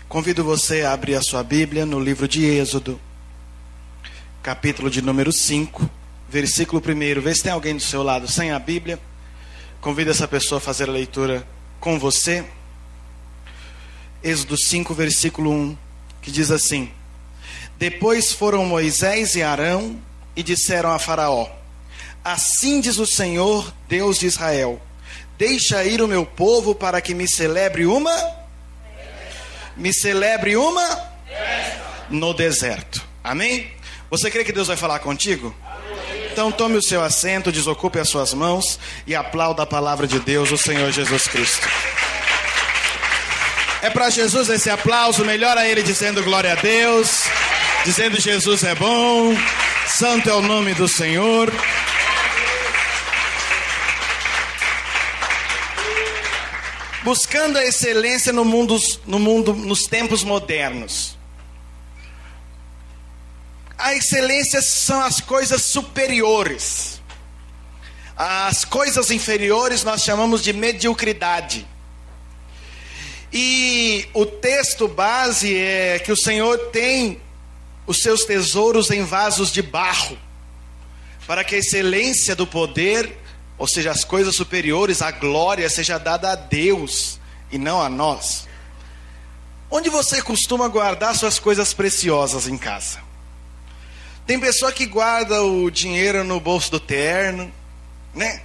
Convido você a abrir a sua Bíblia no livro de Êxodo, capítulo de número 5, versículo 1. Vê se tem alguém do seu lado sem a Bíblia. Convido essa pessoa a fazer a leitura com você. Êxodo 5, versículo 1, que diz assim: Depois foram Moisés e Arão e disseram a Faraó: Assim diz o Senhor, Deus de Israel: Deixa ir o meu povo para que me celebre uma no deserto. Amém? Você crê que Deus vai falar contigo? Então tome o seu assento, desocupe as suas mãos e aplauda a palavra de Deus, o Senhor Jesus Cristo. É para Jesus esse aplauso, melhor a Ele dizendo glória a Deus, dizendo Jesus é bom, santo é o nome do Senhor. Buscando a excelência no mundo, nos tempos modernos. A excelência são as coisas superiores. As coisas inferiores nós chamamos de mediocridade. E o texto base é que o Senhor tem os seus tesouros em vasos de barro, para que a excelência do poder, ou seja, as coisas superiores, a glória seja dada a Deus e não a nós. Onde você costuma guardar suas coisas preciosas em casa? Tem pessoa que guarda o dinheiro no bolso do terno, né?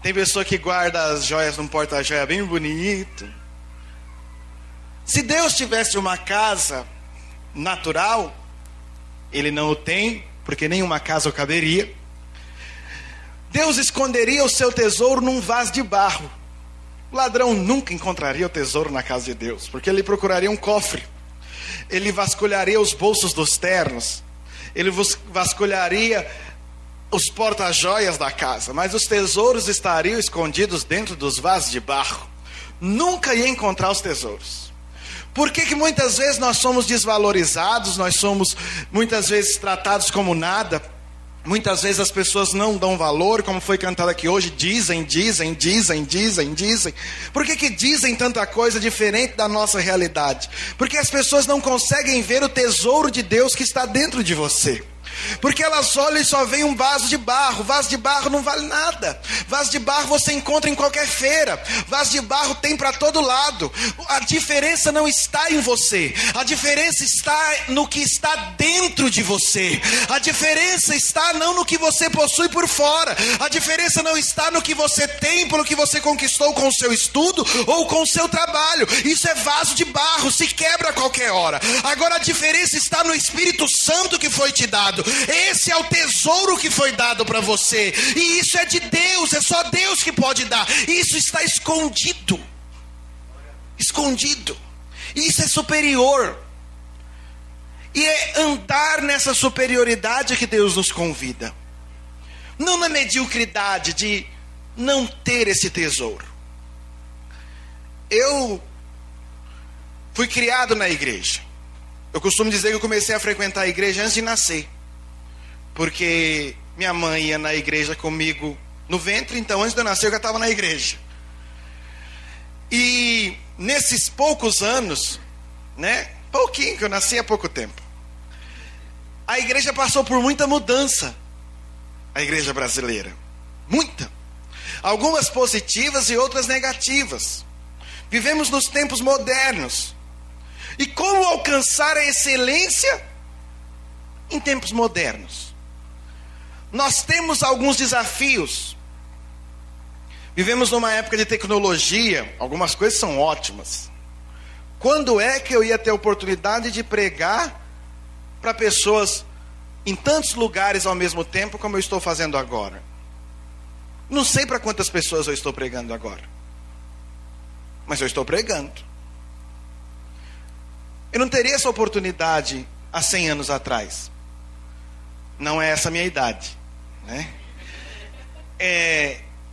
Tem pessoa que guarda as joias num porta-joia bem bonito. Se Deus tivesse uma casa natural, Ele não o tem, porque nenhuma casa o caberia. Deus esconderia o seu tesouro num vaso de barro. O ladrão nunca encontraria o tesouro na casa de Deus, porque ele procuraria um cofre. Ele vasculharia os bolsos dos ternos. Ele vasculharia os porta-joias da casa, mas os tesouros estariam escondidos dentro dos vasos de barro. Nunca ia encontrar os tesouros. Por que muitas vezes nós somos desvalorizados, nós somos muitas vezes tratados como nada? Muitas vezes as pessoas não dão valor, como foi cantado aqui hoje, dizem. Por que dizem tanta coisa diferente da nossa realidade? Porque as pessoas não conseguem ver o tesouro de Deus que está dentro de você. Porque elas olham e só veem um vaso de barro. Vaso de barro não vale nada. Vaso de barro você encontra em qualquer feira. Vaso de barro tem para todo lado. A diferença não está em você. A diferença está no que está dentro de você. A diferença está não no que você possui por fora. A diferença não está no que você tem, pelo que você conquistou com o seu estudo ou com o seu trabalho. Isso é vaso de barro, se quebra a qualquer hora. Agora a diferença está no Espírito Santo que foi te dado. Esse é o tesouro que foi dado para você. E isso é de Deus, é só Deus que pode dar. Isso está escondido. Escondido. E isso é superior. E é andar nessa superioridade que Deus nos convida. Não na mediocridade de não ter esse tesouro. Eu fui criado na igreja. Eu costumo dizer que eu comecei a frequentar a igreja antes de nascer. Porque minha mãe ia na igreja comigo no ventre, então antes de eu nascer eu já estava na igreja. E nesses poucos anos, né, pouquinho, que eu nasci há pouco tempo, a igreja passou por muita mudança. A igreja brasileira, muita. Algumas positivas e outras negativas. Vivemos nos tempos modernos. E como alcançar a excelência em tempos modernos? Nós temos alguns desafios. Vivemos numa época de tecnologia. Algumas coisas são ótimas. Quando é que eu ia ter a oportunidade de pregar para pessoas em tantos lugares ao mesmo tempo como eu estou fazendo agora? Não sei para quantas pessoas eu estou pregando agora, mas eu estou pregando. Eu não teria essa oportunidade há 100 anos atrás. Não é essa a minha idade, né?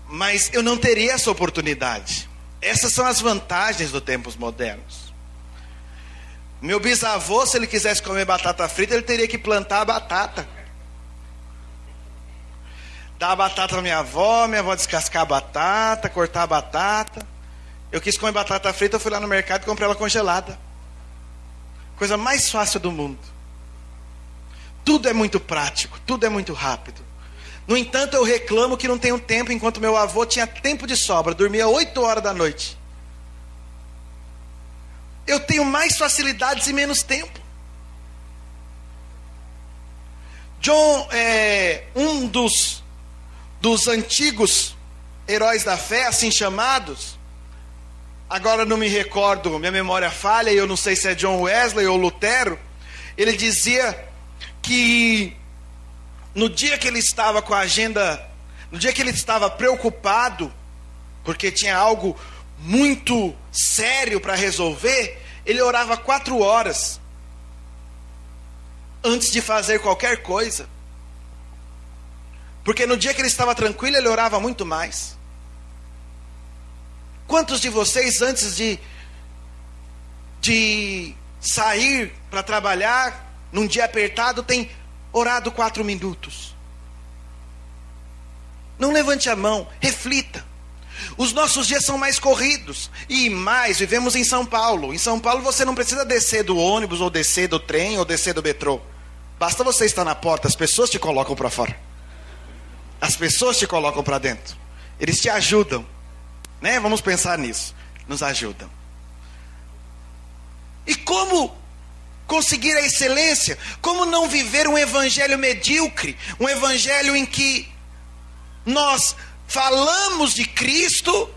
Mas eu não teria essa oportunidade. Essas são as vantagens dos tempos modernos. Meu bisavô, se ele quisesse comer batata frita, ele teria que plantar a batata. Dar a batata para minha avó descascar a batata, cortar a batata. Eu quis comer batata frita, eu fui lá no mercado e comprei ela congelada. Coisa mais fácil do mundo. Tudo é muito prático, tudo é muito rápido. No entanto, eu reclamo que não tenho tempo, enquanto meu avô tinha tempo de sobra, dormia 8 horas da noite. Eu tenho mais facilidades e menos tempo. John é um dos antigos heróis da fé, assim chamados. Agora não me recordo, minha memória falha, e eu não sei se é John Wesley ou Lutero. Ele dizia que no dia que ele estava com a agenda, no dia que ele estava preocupado, porque tinha algo muito sério para resolver, ele orava 4 horas antes de fazer qualquer coisa. Porque no dia que ele estava tranquilo, ele orava muito mais. Quantos de vocês, antes de sair para trabalhar, num dia apertado, tem orado 4 minutos? Não levante a mão, reflita. Os nossos dias são mais corridos. E mais, vivemos em São Paulo. Em São Paulo você não precisa descer do ônibus, ou descer do trem, ou descer do metrô. Basta você estar na porta, as pessoas te colocam para fora. As pessoas te colocam para dentro. Eles te ajudam, né? Vamos pensar nisso. Nos ajudam. E como conseguir a excelência? Como não viver um evangelho medíocre? Um evangelho em que nós falamos de Cristo,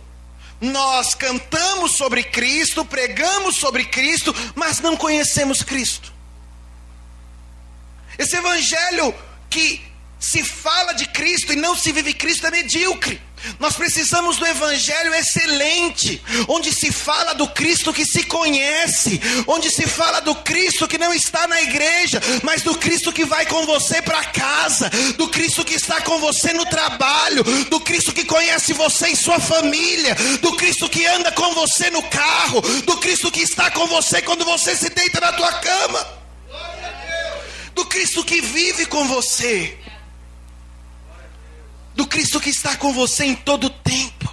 nós cantamos sobre Cristo, pregamos sobre Cristo, mas não conhecemos Cristo. Esse evangelho que se fala de Cristo e não se vive Cristo é medíocre. Nós precisamos do evangelho excelente, onde se fala do Cristo que se conhece, onde se fala do Cristo que não está na igreja, mas do Cristo que vai com você para casa, do Cristo que está com você no trabalho, do Cristo que conhece você e sua família, do Cristo que anda com você no carro, do Cristo que está com você quando você se deita na tua cama, do Cristo que vive com você, do Cristo que está com você em todo tempo,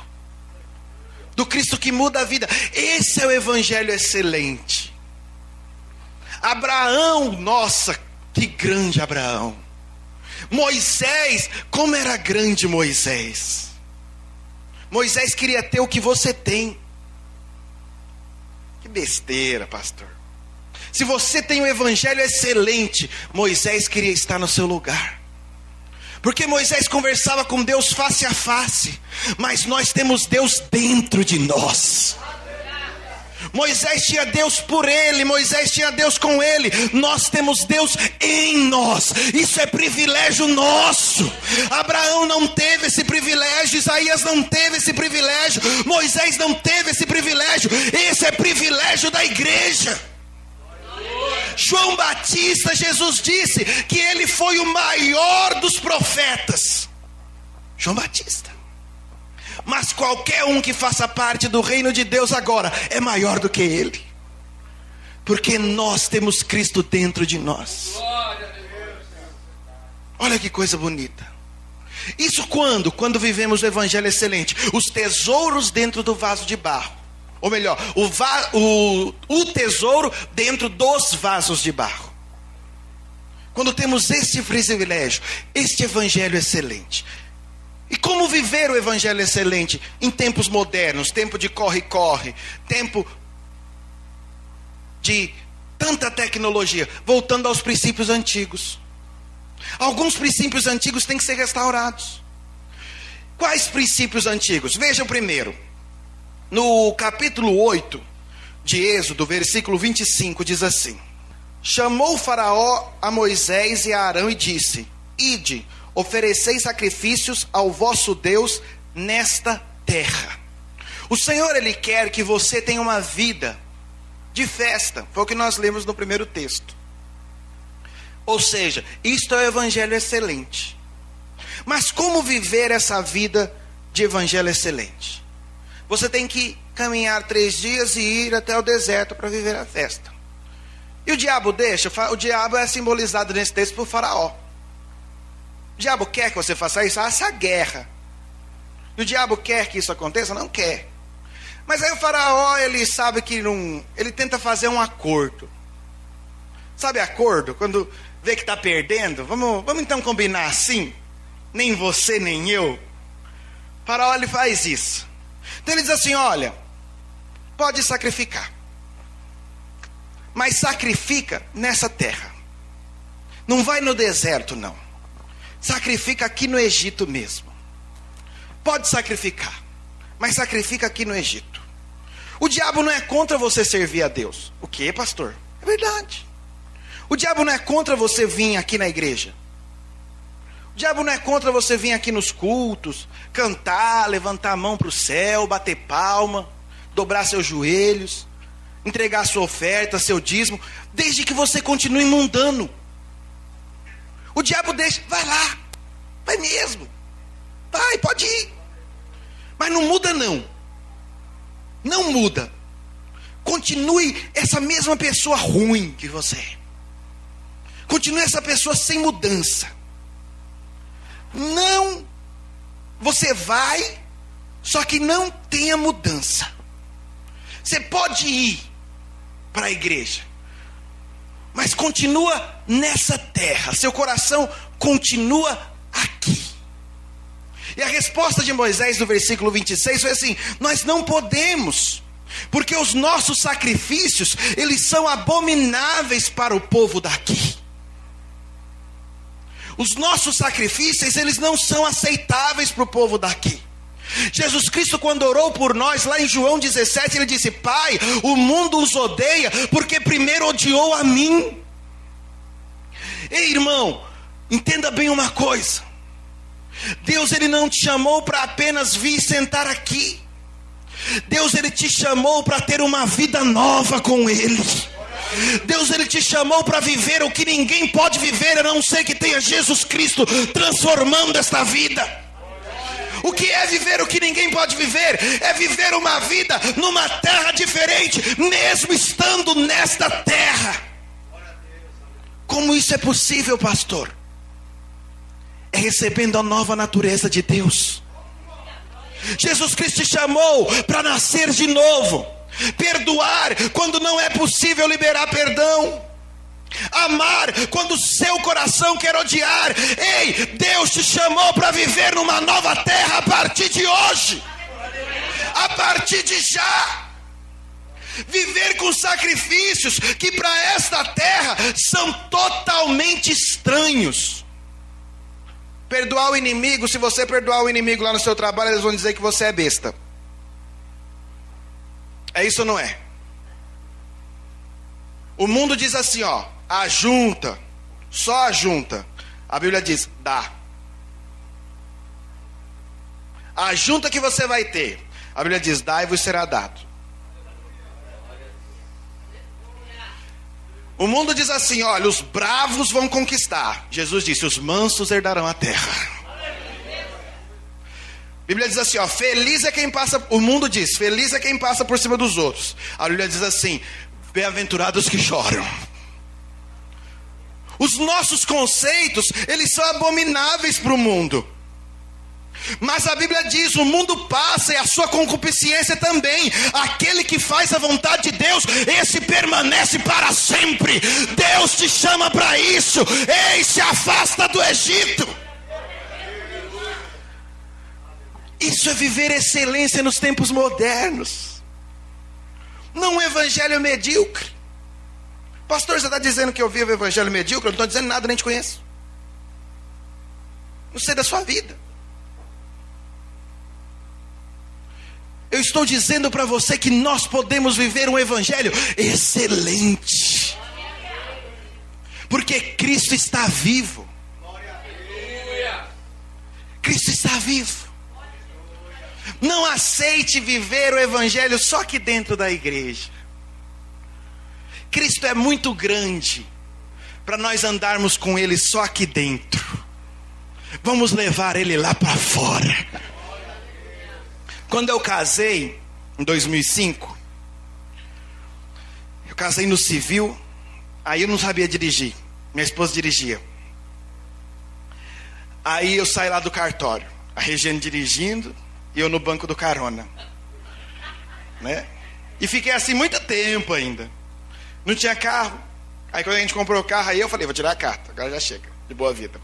do Cristo que muda a vida. Esse é o evangelho excelente. Abraão, nossa, que grande Abraão. Moisés, como era grande Moisés. Moisés queria ter o que você tem. Que besteira, pastor. Se você tem um evangelho excelente, Moisés queria estar no seu lugar. Porque Moisés conversava com Deus face a face, mas nós temos Deus dentro de nós. Moisés tinha Deus por ele, Moisés tinha Deus com ele. Nós temos Deus em nós. Isso é privilégio nosso. Abraão não teve esse privilégio, Isaías não teve esse privilégio, Moisés não teve esse privilégio. Esse é privilégio da igreja. João Batista, Jesus disse que ele foi o maior dos profetas. João Batista. Mas qualquer um que faça parte do reino de Deus agora é maior do que ele, porque nós temos Cristo dentro de nós. Olha que coisa bonita. Isso quando vivemos o evangelho excelente. Os tesouros dentro do vaso de barro. Ou melhor, o tesouro dentro dos vasos de barro. Quando temos este privilégio, este evangelho excelente. E como viver o evangelho excelente em tempos modernos, tempo de corre-corre, tempo de tanta tecnologia, voltando aos princípios antigos. Alguns princípios antigos têm que ser restaurados. Quais princípios antigos? Vejam primeiro. No capítulo 8 de Êxodo, versículo 25, diz assim: chamou o faraó a Moisés e a Arão e disse: ide, ofereceis sacrifícios ao vosso Deus nesta terra. O Senhor, Ele quer que você tenha uma vida de festa. Foi o que nós lemos no primeiro texto. Ou seja, isto é o evangelho excelente. Mas como viver essa vida de evangelho excelente? Você tem que caminhar 3 dias e ir até o deserto para viver a festa. E o diabo deixa? O diabo é simbolizado nesse texto por Faraó. O diabo quer que você faça isso? Essa guerra. E o diabo quer que isso aconteça? Não quer. Mas aí o faraó, ele sabe que não... Ele tenta fazer um acordo. Sabe acordo? Quando vê que está perdendo, vamos então combinar assim? Nem você, nem eu. O faraó, ele faz isso. Então ele diz assim, olha, pode sacrificar. Mas sacrifica nessa terra. Não vai no deserto, não. Sacrifica aqui no Egito mesmo. Pode sacrificar, mas sacrifica aqui no Egito. O diabo não é contra você servir a Deus. O quê, pastor? É verdade. O diabo não é contra você vir aqui na igreja. O diabo não é contra você vir aqui nos cultos, cantar, levantar a mão para o céu, bater palma, dobrar seus joelhos, entregar sua oferta, seu dízimo, desde que você continue mundano. O diabo deixa, vai lá, vai mesmo, vai, pode ir, mas não muda não, não muda, continue essa mesma pessoa ruim que você é, continue essa pessoa sem mudança, não, você vai, só que não tenha mudança. Você pode ir para a igreja, mas continua nessa terra, seu coração continua aqui. E a resposta de Moisés no versículo 26 foi assim: nós não podemos, porque os nossos sacrifícios, eles são abomináveis para o povo daqui. Os nossos sacrifícios, eles não são aceitáveis para o povo daqui. Jesus Cristo, quando orou por nós, lá em João 17, ele disse: Pai, o mundo os odeia, porque primeiro odiou a mim. Ei, irmão, entenda bem uma coisa. Deus, ele não te chamou para apenas vir sentar aqui. Deus, ele te chamou para ter uma vida nova com Ele. Deus, ele te chamou para viver o que ninguém pode viver, a não ser que tenha Jesus Cristo transformando esta vida. O que é viver o que ninguém pode viver? É viver uma vida numa terra diferente, mesmo estando nesta terra. Como isso é possível, pastor? É recebendo a nova natureza de Deus. Jesus Cristo te chamou para nascer de novo, perdoar quando não é possível liberar perdão, amar quando o seu coração quer odiar. Ei, Deus te chamou para viver numa nova terra a partir de hoje, a partir de já. Viver com sacrifícios que para esta terra são totalmente estranhos. Perdoar o inimigo, se você perdoar o inimigo lá no seu trabalho, eles vão dizer que você é besta. É isso ou não é? O mundo diz assim, ó, ajunta, só ajunta. A Bíblia diz, dá. A junta que você vai ter, a Bíblia diz, dai-vos será dado. O mundo diz assim, olha, os bravos vão conquistar. Jesus disse, os mansos herdarão a terra. A Bíblia diz assim, ó, feliz é quem passa, o mundo diz, feliz é quem passa por cima dos outros. A Bíblia diz assim, bem-aventurados que choram. Os nossos conceitos, eles são abomináveis para o mundo. Mas a Bíblia diz, o mundo passa e a sua concupiscência também. Aquele que faz a vontade de Deus, esse permanece para sempre. Deus te chama para isso. Ei, se afasta do Egito. Isso é viver excelência nos tempos modernos. Não um evangelho medíocre. Pastor, você está dizendo que eu vivo o evangelho medíocre? Eu não estou dizendo nada, nem te conheço. Não sei da sua vida. Eu estou dizendo para você que nós podemos viver um evangelho excelente. Porque Cristo está vivo. Cristo está vivo. Não aceite viver o evangelho só aqui dentro da igreja. Cristo é muito grande para nós andarmos com Ele só aqui dentro. Vamos levar Ele lá para fora. Quando eu casei, em 2005, eu casei no civil, aí eu não sabia dirigir, minha esposa dirigia. Aí eu saí lá do cartório, a Regiane dirigindo e eu no banco do carona. né? E fiquei assim muito tempo ainda. Não tinha carro. Aí quando a gente comprou o carro, aí eu falei, vou tirar a carta, agora já chega, de boa vida.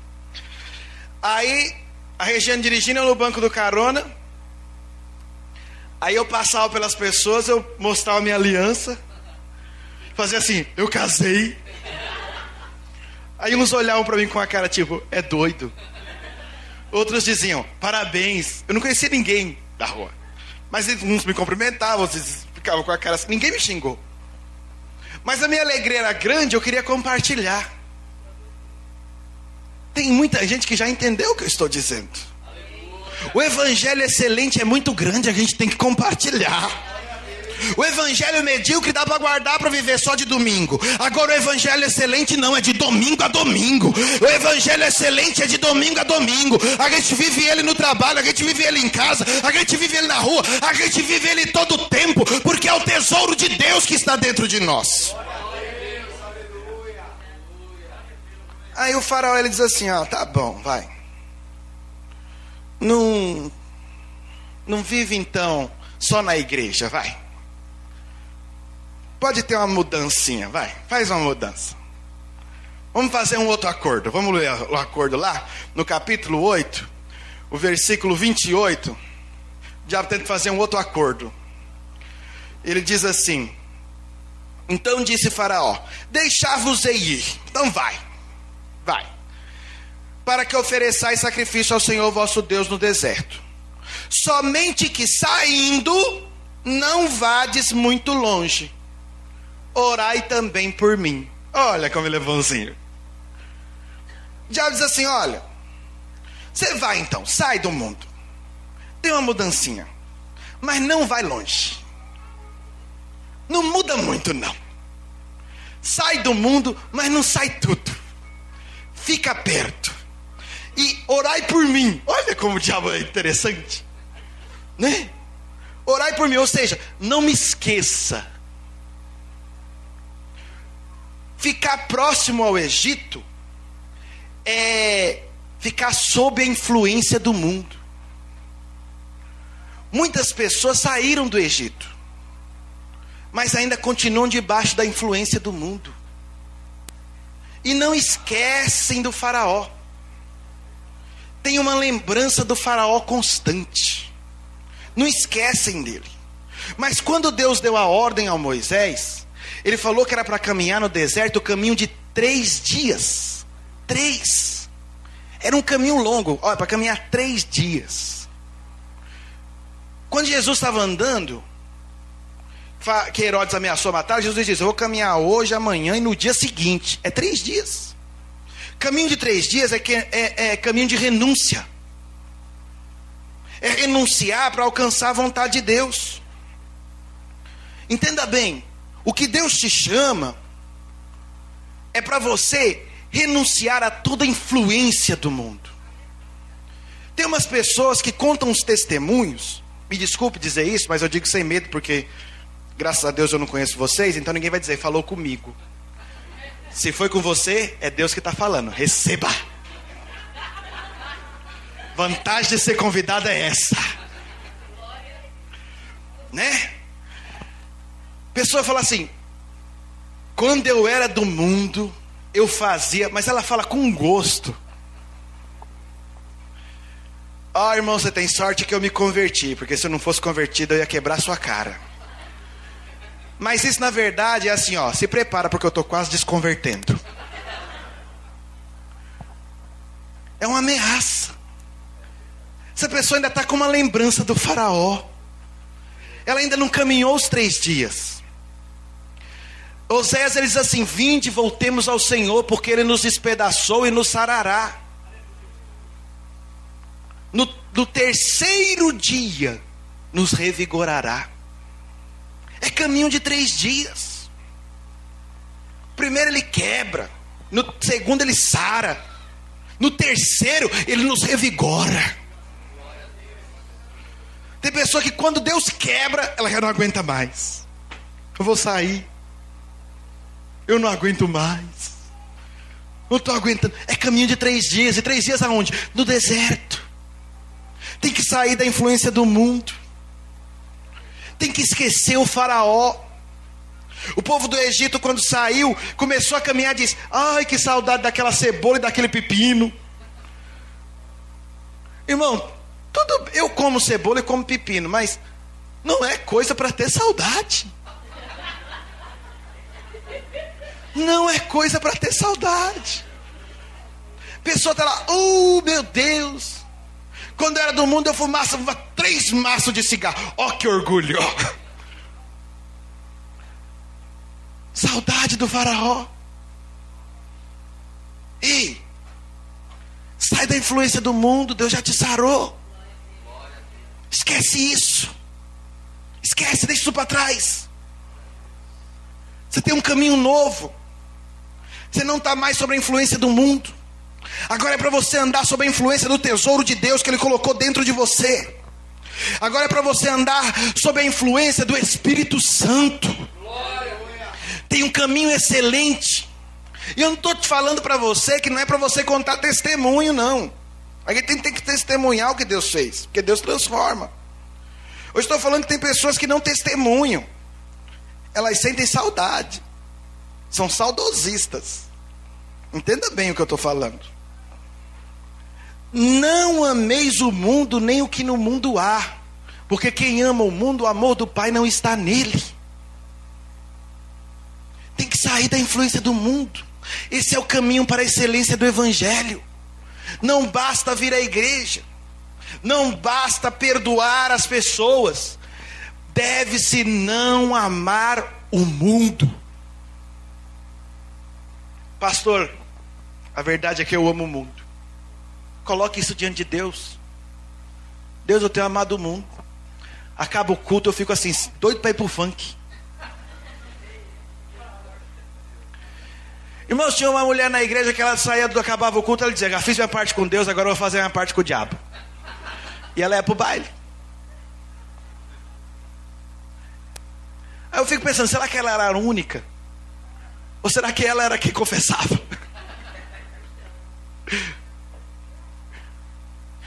Aí a Regiane dirigindo, eu no banco do carona. Aí eu passava pelas pessoas, eu mostrava a minha aliança, fazia assim, eu casei. Aí uns olhavam pra mim com a cara tipo, é doido. Outros diziam, parabéns. Eu não conhecia ninguém da rua, mas uns me cumprimentavam, outros ficavam com a cara assim, ninguém me xingou. Mas a minha alegria era grande, eu queria compartilhar. Tem muita gente que já entendeu o que eu estou dizendo. O evangelho excelente é muito grande, a gente tem que compartilhar. O evangelho medíocre dá para guardar para viver só de domingo. Agora o evangelho excelente não, é de domingo a domingo. O evangelho excelente é de domingo a domingo. A gente vive ele no trabalho, a gente vive ele em casa, a gente vive ele na rua, a gente vive ele todo o tempo, porque é o tesouro de Deus que está dentro de nós. Aí o faraó ele diz assim, ó, tá bom, vai. Não vive então só na igreja, vai. Pode ter uma mudancinha, vai. Faz uma mudança. Vamos fazer um outro acordo. Vamos ler o acordo lá, no capítulo 8, o versículo 28. O diabo tenta fazer um outro acordo. Ele diz assim, então disse Faraó, deixar-vos-ei ir. Então vai. Para que ofereçais sacrifício ao Senhor vosso Deus no deserto. Somente que saindo, não vades muito longe. Orai também por mim. Olha como ele é bonzinho. O diabo diz assim, olha, você vai então, sai do mundo. Tem uma mudancinha, mas não vai longe. Não muda muito não. Sai do mundo, mas não sai tudo. Fica perto. E orai por mim. Olha como o diabo é interessante, né? Orai por mim, ou seja, não me esqueça. Ficar próximo ao Egito é ficar sob a influência do mundo. Muitas pessoas saíram do Egito, mas ainda continuam debaixo da influência do mundo. E não esquecem do faraó. Tem uma lembrança do faraó constante. Não esquecem dele. Mas quando Deus deu a ordem ao Moisés, ele falou que era para caminhar no deserto o caminho de 3 dias. 3. Era um caminho longo. Olha, para caminhar 3 dias. Quando Jesus estava andando, que Herodes ameaçou matar, Jesus disse, eu vou caminhar hoje, amanhã e no dia seguinte. É 3 dias. Caminho de 3 dias é caminho de renúncia. É renunciar para alcançar a vontade de Deus. Entenda bem, o que Deus te chama é para você renunciar a toda influência do mundo. Tem umas pessoas que contam os testemunhos, me desculpe dizer isso, mas eu digo sem medo, porque graças a Deus eu não conheço vocês, então ninguém vai dizer, falou comigo. Se foi com você, é Deus que está falando, receba. Vantagem de ser convidado é essa, né? Pessoa fala assim, quando eu era do mundo, eu fazia, mas ela fala com gosto. Ó, irmão, você tem sorte que eu me converti, porque se eu não fosse convertido eu ia quebrar sua cara. Mas isso na verdade é assim, ó, se prepara porque eu estou quase desconvertendo. É uma ameaça. Essa pessoa ainda está com uma lembrança do faraó. Ela ainda não caminhou os 3 dias. Oséias ele diz assim, vinde, voltemos ao Senhor, porque Ele nos despedaçou e nos sarará. No 3º dia, nos revigorará. É caminho de 3 dias. Primeiro Ele quebra, no 2º Ele sara, no 3º Ele nos revigora. Tem pessoa que quando Deus quebra, ela já não aguenta mais. Eu vou sair. Eu não aguento mais. Não estou aguentando. É caminho de 3 dias. E 3 dias aonde? No deserto. Tem que sair da influência do mundo. Tem que esquecer o faraó. O povo do Egito, quando saiu, começou a caminhar e disse: ai, que saudade daquela cebola e daquele pepino. Irmão, eu como cebola e como pepino, mas não é coisa para ter saudade. Não é coisa para ter saudade. A pessoa está lá: oh meu Deus, quando eu era do mundo eu fumava 3 maços de cigarro. Ó que orgulho. Saudade do faraó. Ei, sai da influência do mundo, Deus já te sarou. Esquece isso. Esquece, deixa isso para trás. Você tem um caminho novo. Você não está mais sob a influência do mundo. Agora é para você andar sob a influência do tesouro de Deus que Ele colocou dentro de você. Agora é para você andar sob a influência do Espírito Santo. Tem um caminho excelente. E eu não estou te falando para você que não é para você contar testemunho, não. Alguém tem que testemunhar o que Deus fez, porque Deus transforma. Eu estou falando que tem pessoas que não testemunham. Elas sentem saudade. São saudosistas. Entenda bem o que eu estou falando. Não ameis o mundo, nem o que no mundo há. Porque quem ama o mundo, o amor do Pai não está nele. Tem que sair da influência do mundo. Esse é o caminho para a excelência do Evangelho. Não basta vir à igreja. Não basta perdoar as pessoas. Deve-se não amar o mundo. Pastor, a verdade é que eu amo o mundo. Coloque isso diante de Deus. Deus, eu tenho amado o mundo. Acaba o culto, eu fico assim, doido para ir pro funk. Irmãos, tinha uma mulher na igreja que ela saía acabava o culto, ela dizia: já fiz minha parte com Deus, agora eu vou fazer minha parte com o diabo. E ela ia pro baile. Aí eu fico pensando, será que ela era a única? Ou será que ela era quem confessava?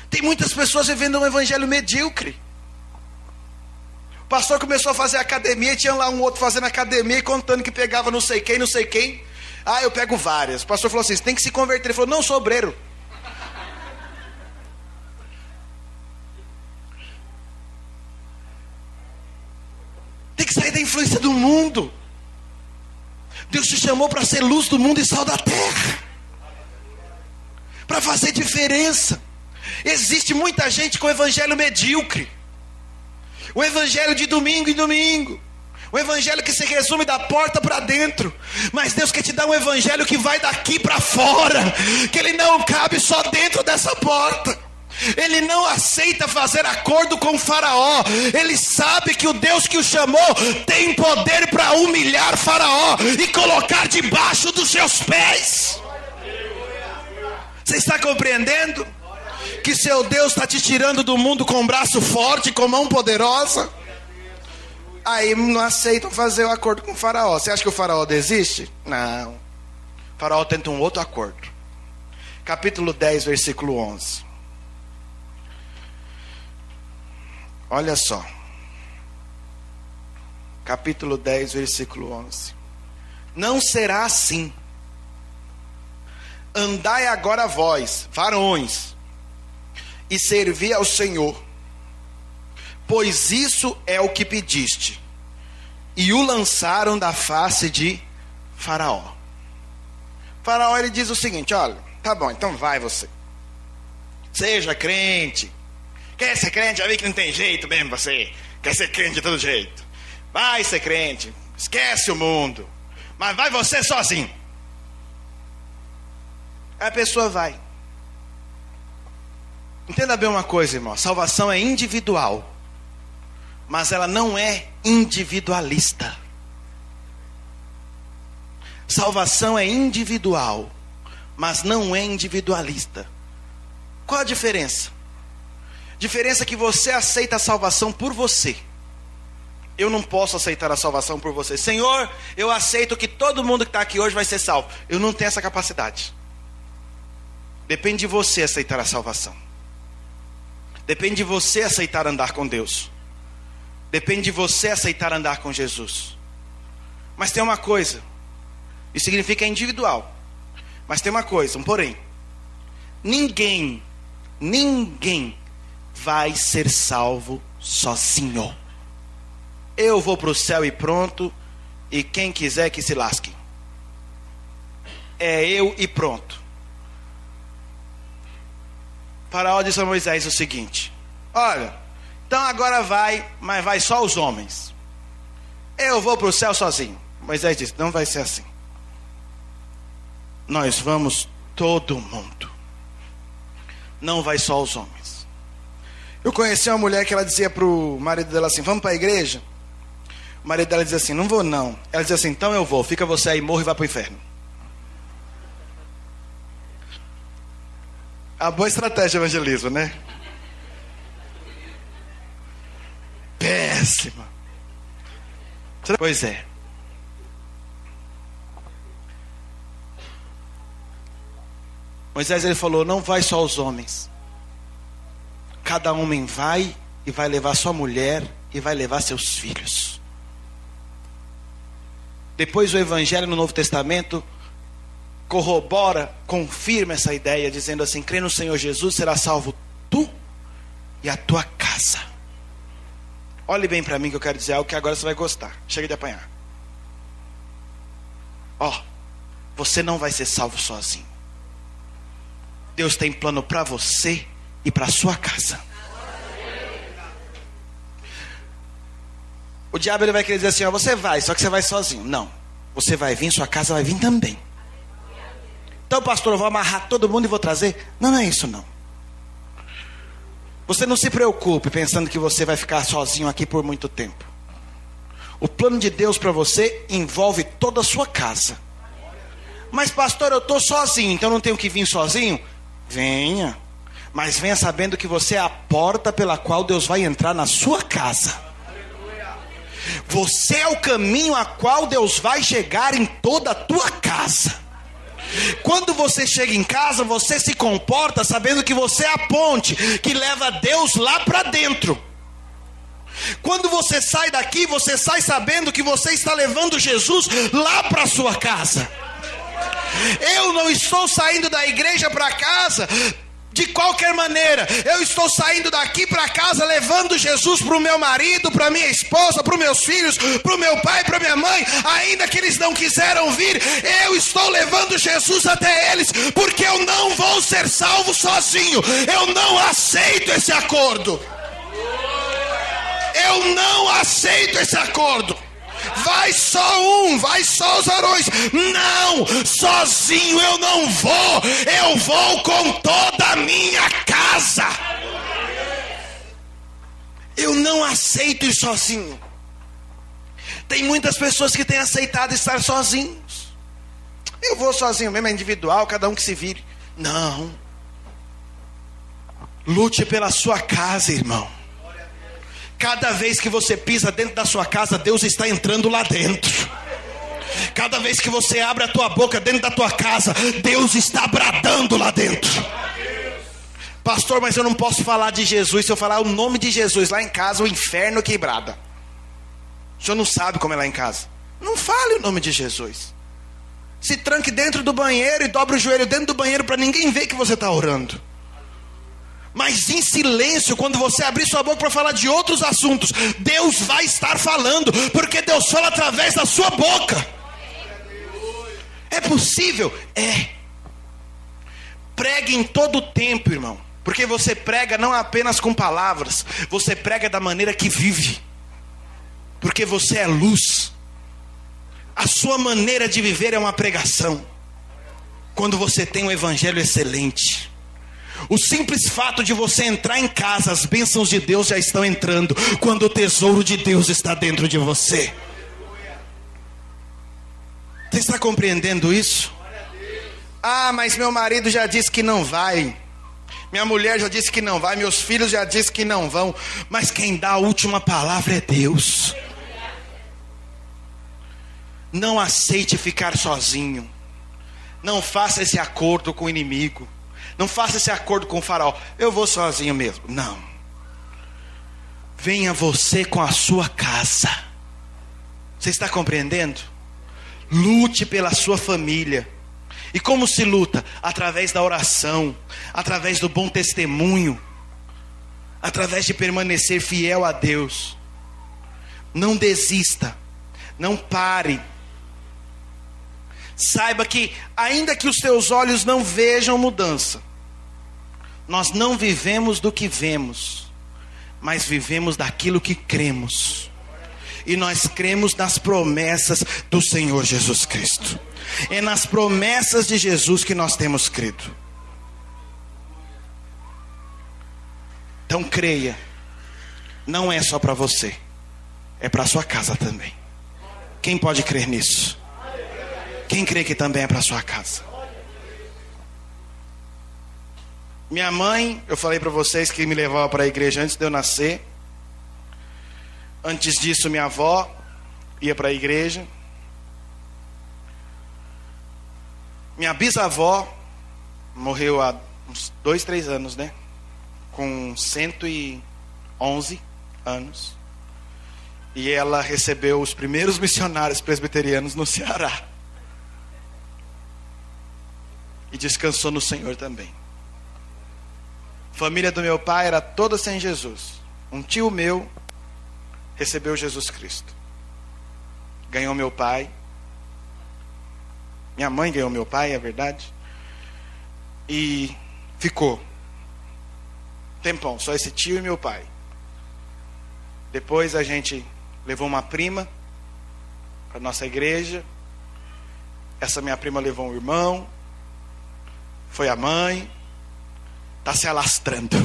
Tem muitas pessoas vivendo um evangelho medíocre. O pastor começou a fazer academia e tinha lá um outro fazendo academia e contando que pegava não sei quem, não sei quem. Ah, eu pego várias. O pastor falou assim: você tem que se converter. Ele falou: não, sou obreiro. Tem que sair da influência do mundo. Deus te chamou para ser luz do mundo e sal da terra, para fazer diferença. Existe muita gente com o evangelho medíocre, o evangelho de domingo em domingo, o evangelho que se resume da porta para dentro. Mas Deus quer te dar um evangelho que vai daqui para fora, que ele não cabe só dentro dessa porta. Ele não aceita fazer acordo com o faraó. Ele sabe que o Deus que o chamou tem poder para humilhar faraó e colocar debaixo dos seus pés. Você está compreendendo? Que seu Deus está te tirando do mundo com um braço forte, com mão poderosa. Aí não aceitam fazer o acordo com o faraó. Você acha que o faraó desiste? Não. O faraó tenta um outro acordo. Capítulo 10, versículo 11. Olha só. Capítulo 10, versículo 11. Não será assim. Andai agora vós, varões, e servi ao Senhor, pois isso é o que pediste. E o lançaram da face de Faraó. Faraó, ele diz o seguinte: olha, tá bom, então vai você. Seja crente. Quer ser crente? Já vi que não tem jeito mesmo você. Quer ser crente de todo jeito. Vai ser crente. Esquece o mundo. Mas vai você sozinho. Aí a pessoa vai. Entenda bem uma coisa, irmão. Salvação é individual, mas ela não é individualista. Salvação é individual, mas não é individualista. Qual a diferença? A diferença é que você aceita a salvação por você. Eu não posso aceitar a salvação por você. Senhor, eu aceito que todo mundo que está aqui hoje vai ser salvo. Eu não tenho essa capacidade. Depende de você aceitar a salvação. Depende de você aceitar andar com Deus. Depende de você aceitar andar com Jesus. Mas tem uma coisa, isso significa individual. Mas tem uma coisa, um porém. Ninguém vai ser salvo sozinho. Eu vou para o céu e pronto, e quem quiser que se lasque. É eu e pronto. Faraó disse a Moisés o seguinte: olha, então agora vai, mas vai só os homens. Eu vou para o céu sozinho. Moisés disse: não vai ser assim. Nós vamos todo mundo. Não vai só os homens. Eu conheci uma mulher que ela dizia para o marido dela assim: vamos para a igreja? O marido dela dizia assim: não vou não. Ela dizia assim: então eu vou, fica você aí, morre e vai para o inferno. A boa estratégia de evangelismo, né? Péssima. Pois é. Moisés, ele falou: não vai só os homens. Cada homem vai e vai levar sua mulher e vai levar seus filhos. Depois o evangelho no Novo Testamento corrobora, confirma essa ideia, dizendo assim: crê no Senhor Jesus, será salvo tu e a tua casa. Olhe bem para mim que eu quero dizer algo que agora você vai gostar. Chega de apanhar. Você não vai ser salvo sozinho. Deus tem plano para você e para sua casa. O diabo, ele vai querer dizer assim: você vai, só que você vai sozinho. Não, você vai vir, sua casa vai vir também. Então, pastor, eu vou amarrar todo mundo e vou trazer. Não é isso não. Você não se preocupe pensando que você vai ficar sozinho aqui por muito tempo. O plano de Deus para você envolve toda a sua casa. Mas pastor, eu estou sozinho, então não tenho que vir sozinho? Venha, mas venha sabendo que você é a porta pela qual Deus vai entrar na sua casa. Você é o caminho a qual Deus vai chegar em toda a tua casa. Quando você chega em casa, você se comporta sabendo que você é a ponte que leva Deus lá para dentro. Quando você sai daqui, você sai sabendo que você está levando Jesus lá para a sua casa. Eu não estou saindo da igreja para casa de qualquer maneira. Eu estou saindo daqui para casa levando Jesus para o meu marido, para minha esposa, para os meus filhos, para o meu pai, para minha mãe. Ainda que eles não quiseram vir, eu estou levando Jesus até eles, porque eu não vou ser salvo sozinho. Eu não aceito esse acordo. Eu não aceito esse acordo. Vai só um, vai só os varões. Não, sozinho eu não vou. Eu vou com toda a minha casa. Eu não aceito ir sozinho. Tem muitas pessoas que têm aceitado estar sozinhos. Eu vou sozinho mesmo, é individual, cada um que se vire. Não. Lute pela sua casa, irmão. Cada vez que você pisa dentro da sua casa, Deus está entrando lá dentro. Cada vez que você abre a tua boca dentro da tua casa, Deus está bradando lá dentro. Pastor, mas eu não posso falar de Jesus. Se eu falar o nome de Jesus lá em casa, o inferno que brada. O senhor não sabe como é lá em casa. Não fale o nome de Jesus. Se tranque dentro do banheiro e dobre o joelho dentro do banheiro para ninguém ver que você está orando. Mas em silêncio, quando você abrir sua boca para falar de outros assuntos, Deus vai estar falando, porque Deus fala através da sua boca. É possível? É. Pregue em todo o tempo, irmão, porque você prega não apenas com palavras, você prega da maneira que vive, porque você é luz. A sua maneira de viver é uma pregação. Quando você tem um evangelho excelente, o simples fato de você entrar em casa, as bênçãos de Deus já estão entrando, quando o tesouro de Deus está dentro de você. Você está compreendendo isso? Ah, mas meu marido já disse que não vai, minha mulher já disse que não vai, meus filhos já disse que não vão. Mas quem dá a última palavra é Deus. Não aceite ficar sozinho. Não faça esse acordo com o inimigo. Não faça esse acordo com o faraó. Eu vou sozinho mesmo. Não. venha você com a sua casa. Você está compreendendo? Lute pela sua família. E como se luta? Através da oração, através do bom testemunho, através de permanecer fiel a Deus. Não desista, não pare. Saiba que, ainda que os teus olhos não vejam mudança, nós não vivemos do que vemos, mas vivemos daquilo que cremos. E nós cremos nas promessas do Senhor Jesus Cristo. É nas promessas de Jesus que nós temos crido. Então creia, não é só para você, é para a sua casa também. Quem pode crer nisso? Quem crê que também é para a sua casa? Minha mãe, eu falei para vocês que me levava para a igreja antes de eu nascer. Antes disso, minha avó ia para a igreja. Minha bisavó morreu há uns 2, 3 anos, né? Com 111 anos. E ela recebeu os primeiros missionários presbiterianos no Ceará. E descansou no Senhor também. A família do meu pai era toda sem Jesus. Um tio meu recebeu Jesus Cristo. Ganhou meu pai. Minha mãe ganhou meu pai, é verdade. E ficou tempão, só esse tio e meu pai. Depois a gente levou uma prima para nossa igreja. Essa minha prima levou um irmão. Foi a mãe. Está se alastrando.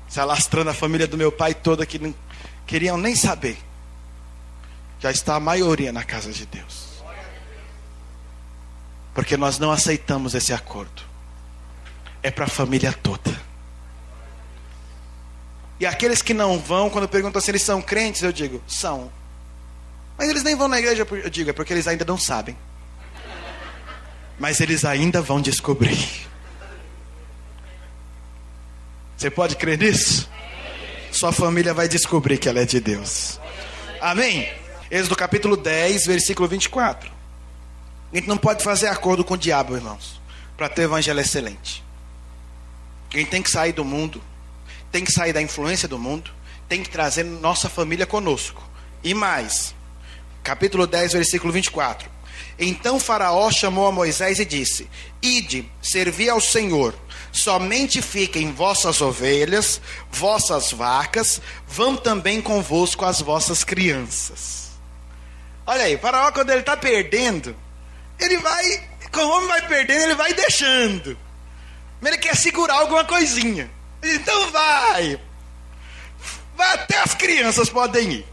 Se alastrando a família do meu pai toda, que não queriam nem saber. Já está a maioria na casa de Deus. Porque nós não aceitamos esse acordo. É para a família toda. E aqueles que não vão, quando perguntam se eles são crentes, eu digo, são. Mas eles nem vão na igreja, eu digo, é porque eles ainda não sabem. Mas eles ainda vão descobrir. Você pode crer nisso? Sua família vai descobrir que ela é de Deus. Amém? Êxodo capítulo 10, versículo 24. A gente não pode fazer acordo com o diabo, irmãos, para ter evangelho excelente. A gente tem que sair do mundo, tem que sair da influência do mundo, tem que trazer nossa família conosco. E mais, capítulo 10, versículo 24. Então Faraó chamou a Moisés e disse: Ide, servi ao Senhor, somente fiquem vossas ovelhas, vossas vacas, vão também convosco as vossas crianças. Olha aí, Faraó, quando ele está perdendo, ele vai, como o homem vai perdendo, ele vai deixando. Mas ele quer segurar alguma coisinha. Então vai até as crianças podem ir,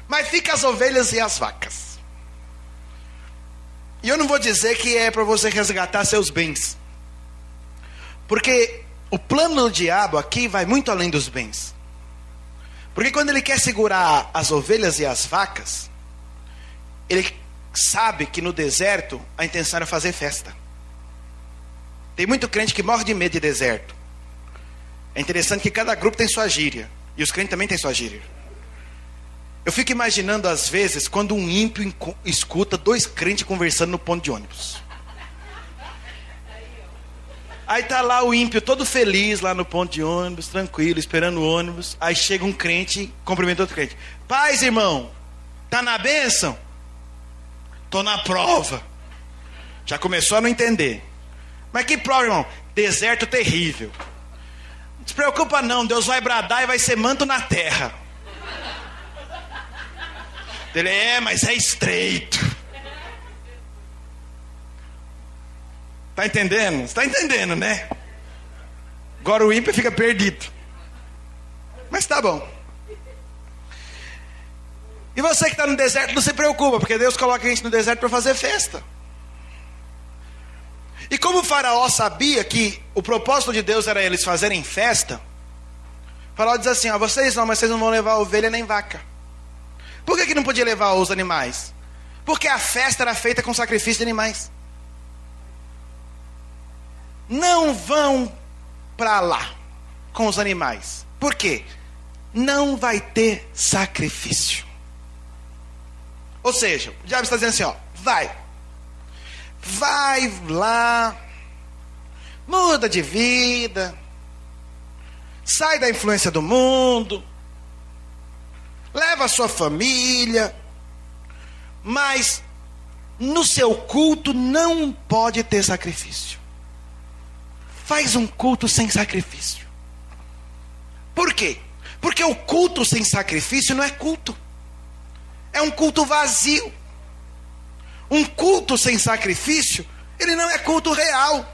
mas fica as ovelhas e as vacas. E eu não vou dizer que é para você resgatar seus bens, porque o plano do diabo aqui vai muito além dos bens. Porque quando ele quer segurar as ovelhas e as vacas, ele sabe que no deserto a intenção era fazer festa. Tem muito crente que morre de medo de deserto. É interessante que cada grupo tem sua gíria, e os crentes também têm sua gíria. Eu fico imaginando às vezes quando um ímpio escuta 2 crentes conversando no ponto de ônibus. Aí tá lá o ímpio todo feliz lá no ponto de ônibus, tranquilo, esperando o ônibus. Aí chega um crente e cumprimenta outro crente: Paz, irmão, tá na bênção? Tô na prova. Já começou a não entender. Mas que prova, irmão? Deserto terrível. Não se preocupa não, Deus vai bradar e vai ser manto na terra. Ele mas é estreito. Tá entendendo? Você tá entendendo, né? Agora o ímpio fica perdido. Mas tá bom. E você que está no deserto, não se preocupa, porque Deus coloca a gente no deserto para fazer festa. E como o Faraó sabia que o propósito de Deus era eles fazerem festa, o Faraó diz assim: vocês não, mas vocês não vão levar ovelha nem vaca. Por que não podia levar os animais? Porque a festa era feita com sacrifício de animais. Não vão para lá com os animais. Por quê? Não vai ter sacrifício. Ou seja, o diabo está dizendo assim, ó, vai lá, muda de vida, sai da influência do mundo, leva a sua família, mas no seu culto não pode ter sacrifício. Faz um culto sem sacrifício. Por quê? Porque o culto sem sacrifício não é culto. É um culto vazio. Um culto sem sacrifício, ele não é culto real.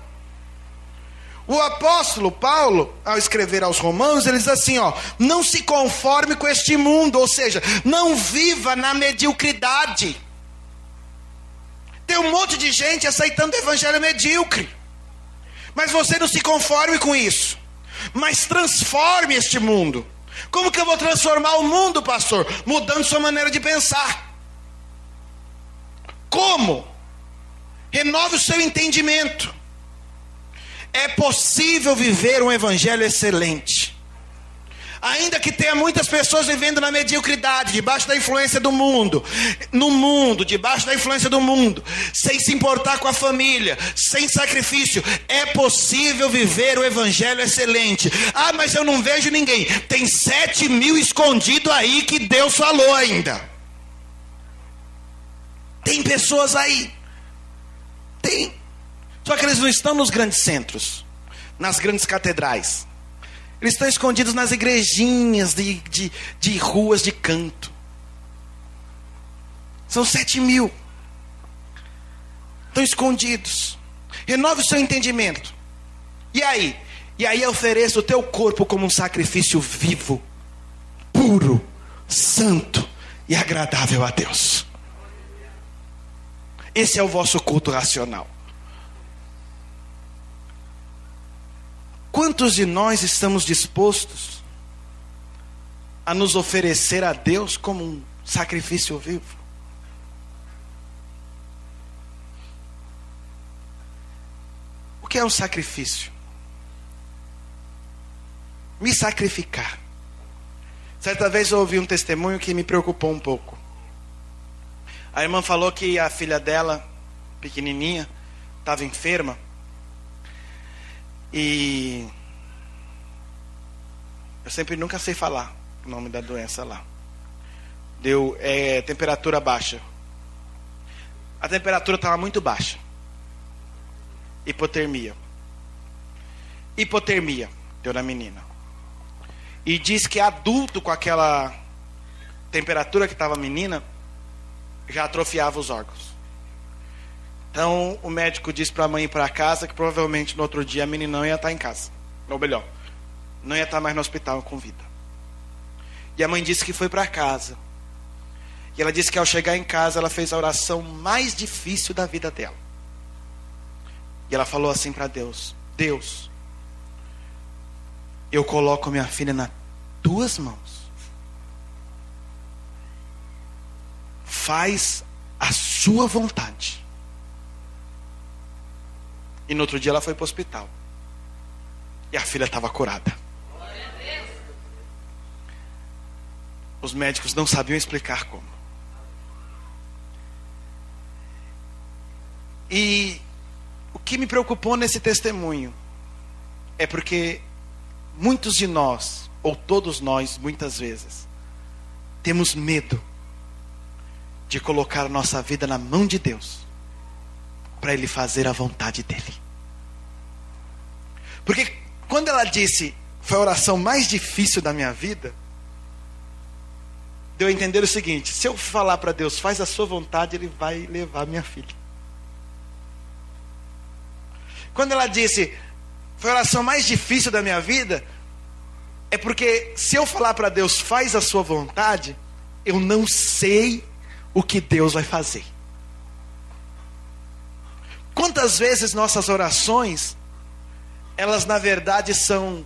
O apóstolo Paulo, ao escrever aos Romanos, ele diz assim, ó, não se conforme com este mundo, ou seja, não viva na mediocridade. Tem um monte de gente aceitando o evangelho medíocre, mas você não se conforme com isso, mas transforme este mundo. Como que eu vou transformar o mundo, pastor? Mudando sua maneira de pensar. Como? Renove o seu entendimento. É possível viver um evangelho excelente, ainda que tenha muitas pessoas vivendo na mediocridade, debaixo da influência do mundo, debaixo da influência do mundo, sem se importar com a família, sem sacrifício. É possível viver o evangelho excelente. Ah, mas eu não vejo ninguém. Tem 7.000 escondidos aí que Deus falou ainda. Tem pessoas aí. Tem. Só que eles não estão nos grandes centros, nas grandes catedrais. Eles estão escondidos nas igrejinhas de ruas de canto. São 7.000. Estão escondidos. Renove o seu entendimento. E aí? E aí ofereça o teu corpo como um sacrifício vivo, puro, santo e agradável a Deus. Esse é o vosso culto racional. Quantos de nós estamos dispostos a nos oferecer a Deus como um sacrifício vivo? O que é um sacrifício? Me sacrificar. Certa vez eu ouvi um testemunho que me preocupou um pouco. A irmã falou que a filha dela, pequenininha, estava enferma. E eu nunca sei falar o nome da doença lá. Deu temperatura baixa. A temperatura estava muito baixa. Hipotermia deu na menina. E diz que adulto com aquela temperatura que estava a menina já atrofiava os órgãos. Então o médico disse para a mãe ir para casa, que provavelmente no outro dia a menina não ia estar em casa. Ou melhor, não ia estar mais no hospital com vida. E a mãe disse que foi para casa. E ela disse que ao chegar em casa ela fez a oração mais difícil da vida dela. E ela falou assim para Deus: Deus, eu coloco minha filha nas tuas mãos. Faz a sua vontade. E no outro dia ela foi para o hospital. E a filha estava curada. Os médicos não sabiam explicar como. E o que me preocupou nesse testemunho é porque muitos de nós, ou todos nós, muitas vezes, temos medo de colocar a nossa vida na mão de Deus, para Ele fazer a vontade dEle. Porque quando ela disse, foi a oração mais difícil da minha vida, deu a entender o seguinte: se eu falar para Deus, faz a sua vontade, Ele vai levar minha filha. Quando ela disse, foi a oração mais difícil da minha vida, é porque se eu falar para Deus, faz a sua vontade, eu não sei o que Deus vai fazer. Quantas vezes nossas orações, elas na verdade são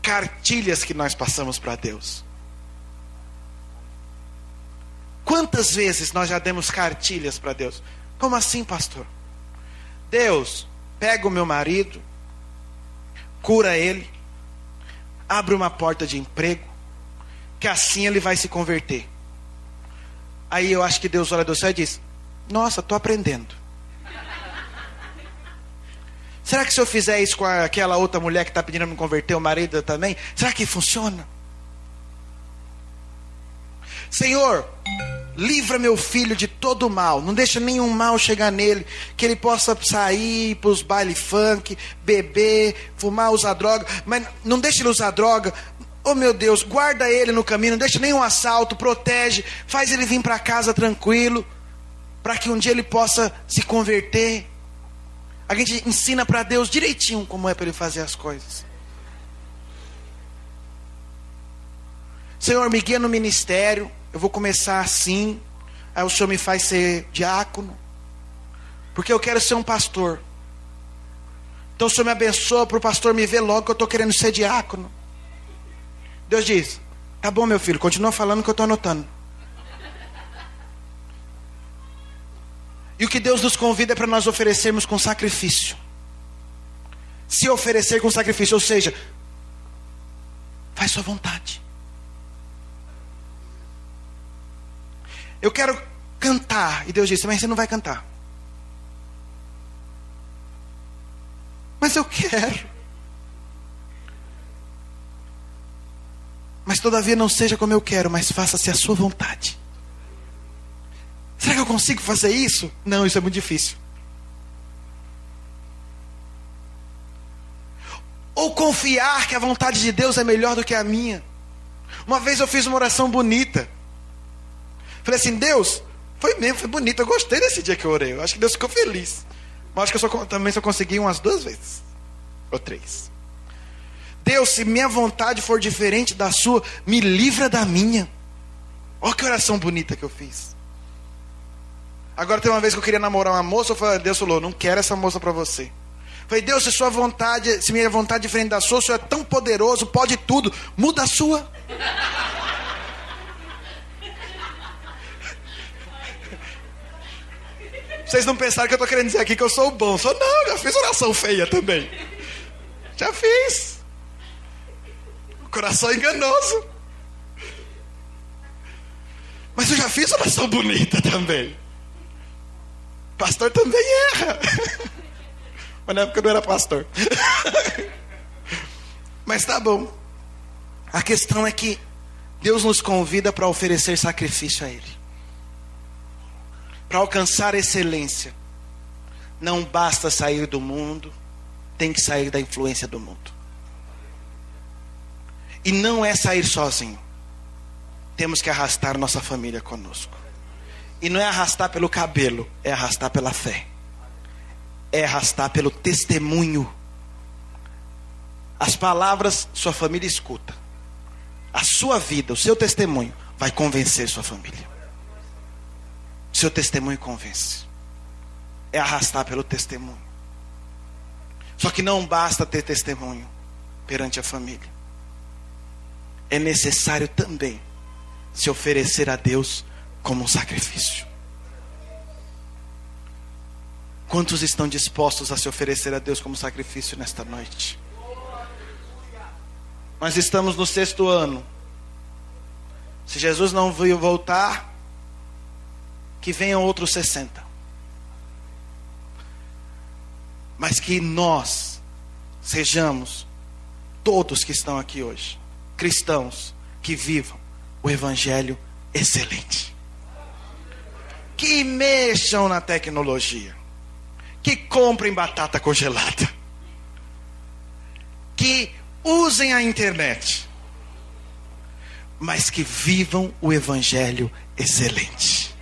cartilhas que nós passamos para Deus. Quantas vezes nós já demos cartilhas para Deus? Como assim, pastor? Deus, pega o meu marido, cura ele, abre uma porta de emprego, que assim ele vai se converter. Aí eu acho que Deus olha do céu e diz: nossa, estou aprendendo. Será que se eu fizer isso com aquela outra mulher que está pedindo para me converter, o marido também, será que funciona? Senhor, livra meu filho de todo mal, não deixa nenhum mal chegar nele, que ele possa sair para os baile funk, beber, fumar, usar droga, mas não deixa ele usar droga. Oh meu Deus, guarda ele no caminho, não deixa nenhum assalto, protege, faz ele vir para casa tranquilo, para que um dia ele possa se converter. A gente ensina para Deus direitinho como é para ele fazer as coisas. Senhor, me guia no ministério, eu vou começar assim, aí o Senhor me faz ser diácono, porque eu quero ser um pastor. Então o Senhor me abençoa para o pastor me ver logo que eu estou querendo ser diácono. Deus diz: tá bom, meu filho, continua falando que eu estou anotando. E o que Deus nos convida é para nós oferecermos com sacrifício. Se oferecer com sacrifício, ou seja, faz sua vontade. Eu quero cantar. E Deus disse: mas você não vai cantar. Mas eu quero. Mas todavia não seja como eu quero, mas faça-se a sua vontade. Será que eu consigo fazer isso? Não, isso é muito difícil. Ou confiar que a vontade de Deus é melhor do que a minha. Uma vez eu fiz uma oração bonita. Falei assim: Deus, foi bonito, eu gostei desse dia que eu orei. Eu acho que Deus ficou feliz. Mas acho que eu também só consegui umas 2 vezes. Ou 3. Deus, se minha vontade for diferente da sua, me livra da minha. Olha que oração bonita que eu fiz. Agora tem uma vez que eu queria namorar uma moça, Deus falou: não quero essa moça para você. Eu falei: Deus, se sua vontade, se minha vontade é diferente da sua, o Senhor é tão poderoso, pode tudo, muda a sua. Vocês não pensaram que eu estou querendo dizer aqui que eu sou bom. Não, já fiz oração feia também. Já fiz. Coração enganoso. Mas eu já fiz oração bonita também. Pastor também erra. Mas na época eu não era pastor. Mas tá bom. A questão é que Deus nos convida para oferecer sacrifício a Ele. Para alcançar excelência, não basta sair do mundo, tem que sair da influência do mundo. E não é sair sozinho. Temos que arrastar nossa família conosco. E não é arrastar pelo cabelo, é arrastar pela fé. É arrastar pelo testemunho. As palavras sua família escuta. A sua vida, o seu testemunho vai convencer sua família. Seu testemunho convence. É arrastar pelo testemunho. Só que não basta ter testemunho perante a família. É necessário também se oferecer a Deus como um sacrifício. Quantos estão dispostos a se oferecer a Deus como sacrifício nesta noite? Nós estamos no 6º ano. Se Jesus não veio voltar, que venham outros 60. Mas que nós sejamos, todos que estão aqui hoje, cristãos que vivam o evangelho excelente. Que mexam na tecnologia. Que comprem batata congelada. Que usem a internet. Mas que vivam o evangelho excelente.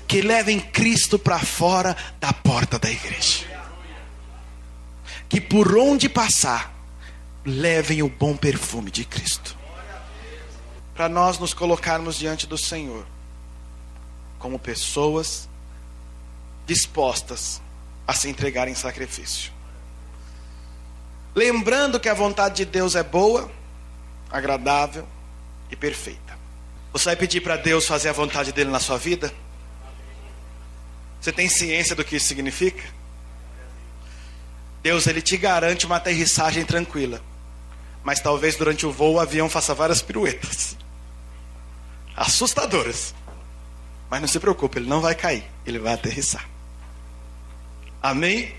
Que levem Cristo para fora da porta da igreja. Que por onde passar, levem o bom perfume de Cristo. Para nós nos colocarmos diante do Senhor como pessoas dispostas a se entregar em sacrifício. Lembrando que a vontade de Deus é boa, agradável e perfeita. Você vai pedir para Deus fazer a vontade dele na sua vida? Você tem ciência do que isso significa? Deus, ele te garante uma aterrissagem tranquila. mas talvez durante o voo o avião faça várias piruetas assustadoras. Mas não se preocupe, ele não vai cair, ele vai aterrissar. Amém?